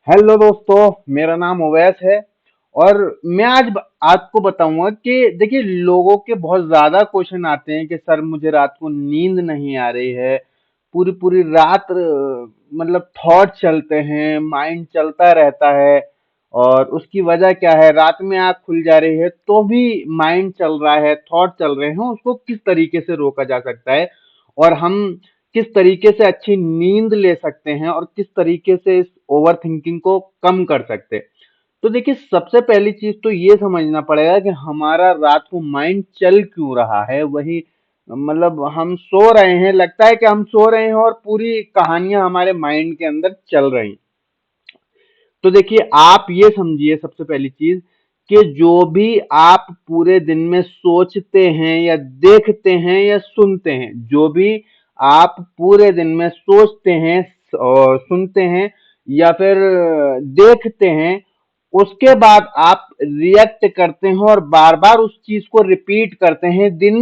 Hello दोस्तों, मेरा नाम ओवैस है। और मैं आज आपको बताऊंगा कि देखिए, लोगों के बहुत ज्यादा क्वेश्चन आते हैं कि सर मुझे रात को नींद नहीं आ रही है। पूरी पूरी रात मतलब थॉट चलते हैं, माइंड चलता रहता है। और उसकी वजह क्या है? रात में आंख खुल जा रही है तो भी माइंड चल रहा है, थॉट चल रहे हैं। उसको किस तरीके से रोका जा सकता है और हम किस तरीके से अच्छी नींद ले सकते हैं और किस तरीके से इस ओवर थिंकिंग को कम कर सकते हैं? तो देखिए, सबसे पहली चीज तो ये समझना पड़ेगा कि हमारा रात को माइंड चल क्यों रहा है। वही मतलब हम सो रहे हैं, लगता है कि हम सो रहे हैं और पूरी कहानियां हमारे माइंड के अंदर चल रही हैं। तो देखिए, आप ये समझिए सबसे पहली चीज कि जो भी आप पूरे दिन में सोचते हैं या देखते हैं या सुनते हैं, जो भी आप पूरे दिन में सोचते हैं और सुनते हैं या फिर देखते हैं, उसके बाद आप रिएक्ट करते हैं और बार बार उस चीज को रिपीट करते हैं। दिन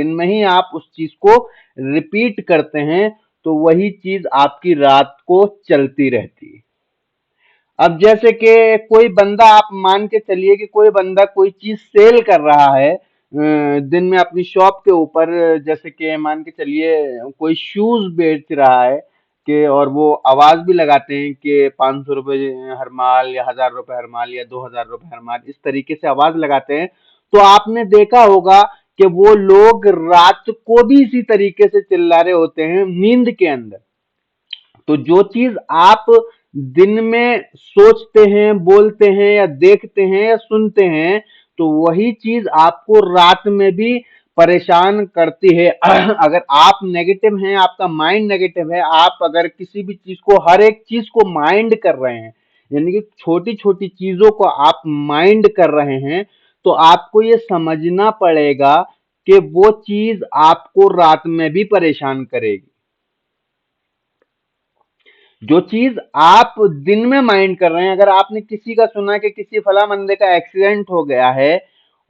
में ही आप उस चीज को रिपीट करते हैं, तो वही चीज आपकी रात को चलती रहती है। अब जैसे कि कोई बंदा, आप मान के चलिए कि कोई बंदा कोई चीज सेल कर रहा है दिन में अपनी शॉप के ऊपर। जैसे कि मान के चलिए कोई शूज बेच रहा है कि, और वो आवाज भी लगाते हैं कि 500 रुपए हर माल या 1000 रुपए हर माल या 2000 रुपए हर माल, इस तरीके से आवाज लगाते हैं। तो आपने देखा होगा कि वो लोग रात को भी इसी तरीके से चिल्ला रहे होते हैं नींद के अंदर। तो जो चीज आप दिन में सोचते हैं, बोलते हैं या देखते हैं या सुनते हैं, तो वही चीज आपको रात में भी परेशान करती है। अगर आप नेगेटिव हैं, आपका माइंड नेगेटिव है, आप अगर किसी भी चीज को, हर एक चीज को माइंड कर रहे हैं, यानी कि छोटी छोटी चीजों को आप माइंड कर रहे हैं, तो आपको ये समझना पड़ेगा कि वो चीज आपको रात में भी परेशान करेगी। जो चीज आप दिन में माइंड कर रहे हैं, अगर आपने किसी का सुना कि किसी फला बंदे का एक्सीडेंट हो गया है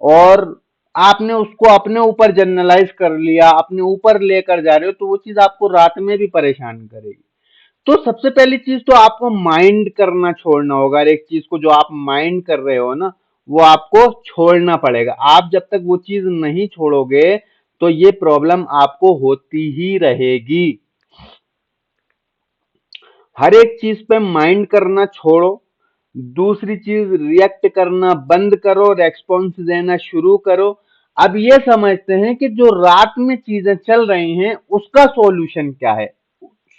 और आपने उसको अपने ऊपर जनरलाइज कर लिया, अपने ऊपर लेकर जा रहे हो, तो वो चीज आपको रात में भी परेशान करेगी। तो सबसे पहली चीज तो आपको माइंड करना छोड़ना होगा। और एक चीज को जो आप माइंड कर रहे हो ना, वो आपको छोड़ना पड़ेगा। आप जब तक वो चीज नहीं छोड़ोगे, तो ये प्रॉब्लम आपको होती ही रहेगी। हर एक चीज पे माइंड करना छोड़ो। दूसरी चीज, रिएक्ट करना बंद करो, रेस्पॉन्स देना शुरू करो। अब ये समझते हैं कि जो रात में चीजें चल रही हैं उसका सॉल्यूशन क्या है।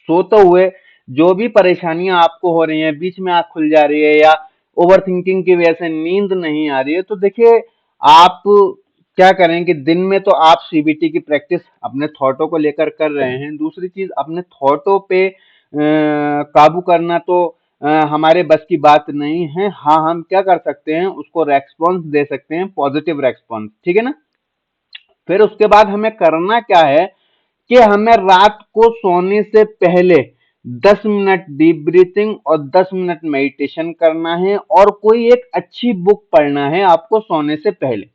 सोते हुए जो भी परेशानियां आपको हो रही हैं, बीच में आंख खुल जा रही है या ओवर थिंकिंग की वजह से नींद नहीं आ रही है, तो देखिए, आप क्या करें कि दिन में तो आप सीबीटी की प्रैक्टिस अपने थॉटों को लेकर कर रहे हैं। दूसरी चीज, अपने थॉटों पे काबू करना तो हमारे बस की बात नहीं है। हाँ, हम क्या कर सकते हैं, उसको रेस्पॉन्स दे सकते हैं, पॉजिटिव रेस्पॉन्स, ठीक है ना। फिर उसके बाद हमें करना क्या है कि हमें रात को सोने से पहले 10 मिनट डीप ब्रीथिंग और 10 मिनट मेडिटेशन करना है और कोई एक अच्छी बुक पढ़ना है आपको सोने से पहले।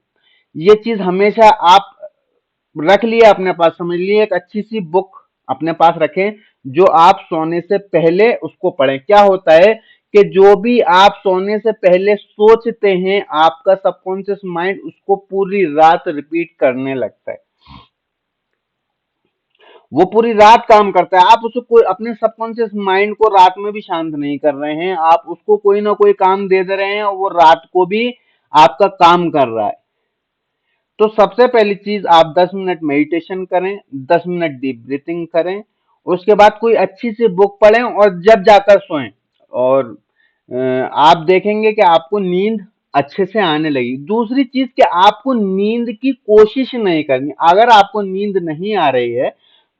ये चीज हमेशा आप रख लिए अपने पास, समझ लिए एक अच्छी सी बुक अपने पास रखें, जो आप सोने से पहले उसको पढ़ें। क्या होता है कि जो भी आप सोने से पहले सोचते हैं, आपका सबकॉन्शियस माइंड उसको पूरी रात रिपीट करने लगता है। वो पूरी रात काम करता है। आप उसको कोई, अपने सबकॉन्शियस माइंड को रात में भी शांत नहीं कर रहे हैं, आप उसको कोई ना कोई काम दे दे रहे हैं और वो रात को भी आपका काम कर रहा है। तो सबसे पहली चीज, आप 10 मिनट मेडिटेशन करें, 10 मिनट डीप ब्रीथिंग करें, उसके बाद कोई अच्छी सी बुक पढ़ें और जब जाकर सोएं। और आप देखेंगे कि आपको नींद अच्छे से आने लगी। दूसरी चीज कि आपको नींद की कोशिश नहीं करनी। अगर आपको नींद नहीं आ रही है,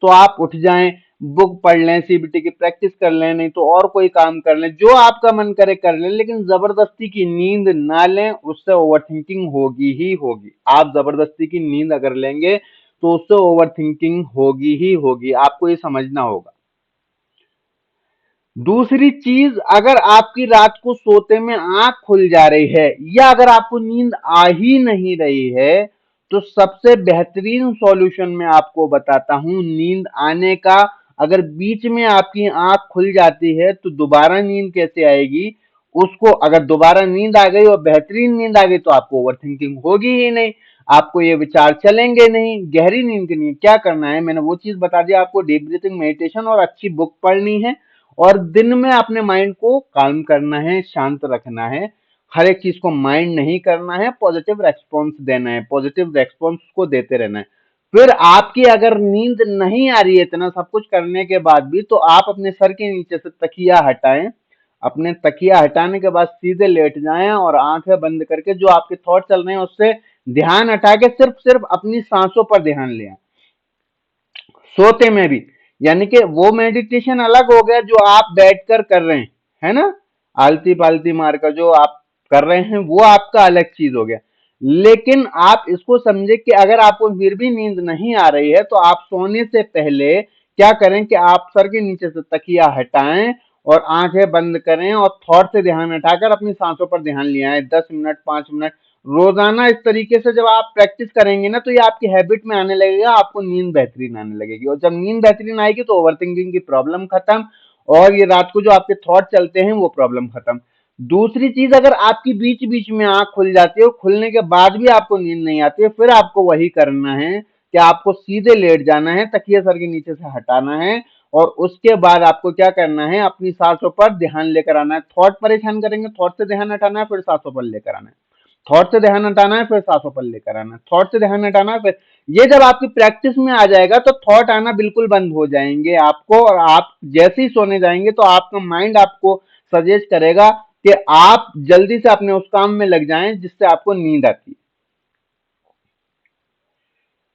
तो आप उठ जाएं, बुक पढ़ लें, सीबीटी की प्रैक्टिस कर लें, नहीं तो और कोई काम कर लें, जो आपका मन करे कर लें, लेकिन जबरदस्ती की नींद ना लें। उससे ओवरथिंकिंग होगी ही होगी। आप जबरदस्ती की नींद अगर लेंगे, तो उससे ओवरथिंकिंग होगी ही होगी। आपको ये समझना होगा। दूसरी चीज, अगर आपकी रात को सोते में आंख खुल जा रही है या अगर आपको नींद आ ही नहीं रही है, तो सबसे बेहतरीन सॉल्यूशन मैं आपको बताता हूं नींद आने का। अगर बीच में आपकी आंख खुल जाती है तो दोबारा नींद कैसे आएगी? उसको अगर दोबारा नींद आ गई और बेहतरीन नींद आ गई तो आपको ओवरथिंकिंग होगी ही नहीं, आपको ये विचार चलेंगे नहीं। गहरी नींद के लिए क्या करना है, मैंने वो चीज बता दिया आपको, डीप ब्रीथिंग, मेडिटेशन और अच्छी बुक पढ़नी है। और दिन में अपने माइंड को काम करना है, शांत रखना है। हर एक चीज को माइंड नहीं करना है, पॉजिटिव रेस्पॉन्स देना है, पॉजिटिव रेस्पॉन्स को देते रहना है। फिर आपकी अगर नींद नहीं आ रही है इतना सब कुछ करने के बाद भी, तो आप अपने सर के नीचे से तकिया हटाएं। अपने तकिया हटाने के बाद सीधे लेट जाएं और आंखें बंद करके जो आपके थॉट चल रहे हैं उससे ध्यान हटा के सिर्फ सिर्फ अपनी सांसों पर ध्यान लें, सोते में भी। यानी कि वो मेडिटेशन अलग हो गया जो आप बैठकर कर रहे हैं, है ना, आलती पालती मार कर जो आप कर रहे हैं, वो आपका अलग चीज हो गया। लेकिन आप इसको समझे कि अगर आपको फिर भी नींद नहीं आ रही है तो आप सोने से पहले क्या करें कि आप सर के नीचे से तकिया हटाएं और आंखें बंद करें और थॉट से ध्यान हटाकर अपनी सांसों पर ध्यान ले आए। 10 मिनट, 5 मिनट रोजाना इस तरीके से जब आप प्रैक्टिस करेंगे ना तो ये आपकी हैबिट में आने लगेगा, आपको नींद बेहतरीन आने लगेगी। और जब नींद बेहतरीन आएगी तो ओवर थिंकिंग की प्रॉब्लम खत्म, और ये रात को जो आपके थॉट चलते हैं वो प्रॉब्लम खत्म। दूसरी चीज, अगर आपकी बीच बीच में आंख खुल जाती है, खुलने के बाद भी आपको नींद नहीं आती है, फिर आपको वही करना है कि आपको सीधे लेट जाना है, तकिया सर के नीचे से हटाना है और उसके बाद आपको क्या करना है, अपनी सांसों पर ध्यान लेकर आना है। थॉट परेशान करेंगे, थॉट से ध्यान हटाना है, फिर सांसों पर लेकर आना है। थॉट से ध्यान हटाना है, फिर सांसों पर लेकर आना है। थॉट से ध्यान हटाना है, फिर ये जब आपकी प्रैक्टिस में आ जाएगा तो थॉट आना बिल्कुल बंद हो जाएंगे आपको, और आप जैसे ही सोने जाएंगे तो आपका माइंड आपको सजेस्ट करेगा कि आप जल्दी से अपने उस काम में लग जाएं जिससे आपको नींद आती है।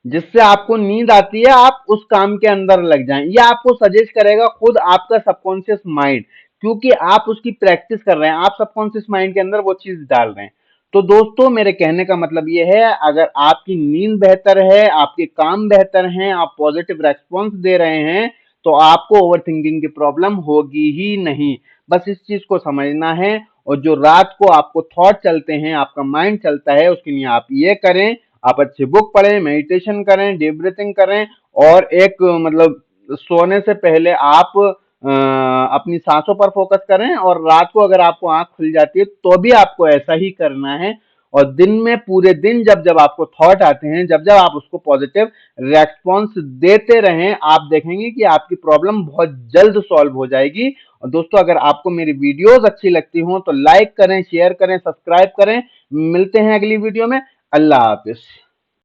जिससे आपको नींद आती है आप उस काम के अंदर लग जाएं, ये आपको सजेस्ट करेगा खुद आपका सबकॉन्शियस माइंड, क्योंकि आप उसकी प्रैक्टिस कर रहे हैं, आप सबकॉन्शियस माइंड के अंदर वो चीज डाल रहे हैं। तो दोस्तों मेरे कहने का मतलब ये है, अगर आपकी नींद बेहतर है, आपके काम बेहतर हैं, आप पॉजिटिव रेस्पॉन्स दे रहे हैं, तो आपको ओवर थिंकिंग की प्रॉब्लम होगी ही नहीं। बस इस चीज को समझना है। और जो रात को आपको थॉट चलते हैं, आपका माइंड चलता है, उसके लिए आप ये करें, आप अच्छी बुक पढ़ें, मेडिटेशन करें, डीप ब्रीथिंग करें, और एक मतलब सोने से पहले आप अपनी सांसों पर फोकस करें। और रात को अगर आपको आंख खुल जाती है तो भी आपको ऐसा ही करना है। और दिन में पूरे दिन जब जब आपको थॉट आते हैं, जब जब आप उसको पॉजिटिव रेस्पॉन्स देते रहें, आप देखेंगे कि आपकी प्रॉब्लम बहुत जल्द सॉल्व हो जाएगी। और दोस्तों अगर आपको मेरी वीडियोस अच्छी लगती हो तो लाइक करें, शेयर करें, सब्सक्राइब करें। मिलते हैं अगली वीडियो में। अल्लाह हाफिज।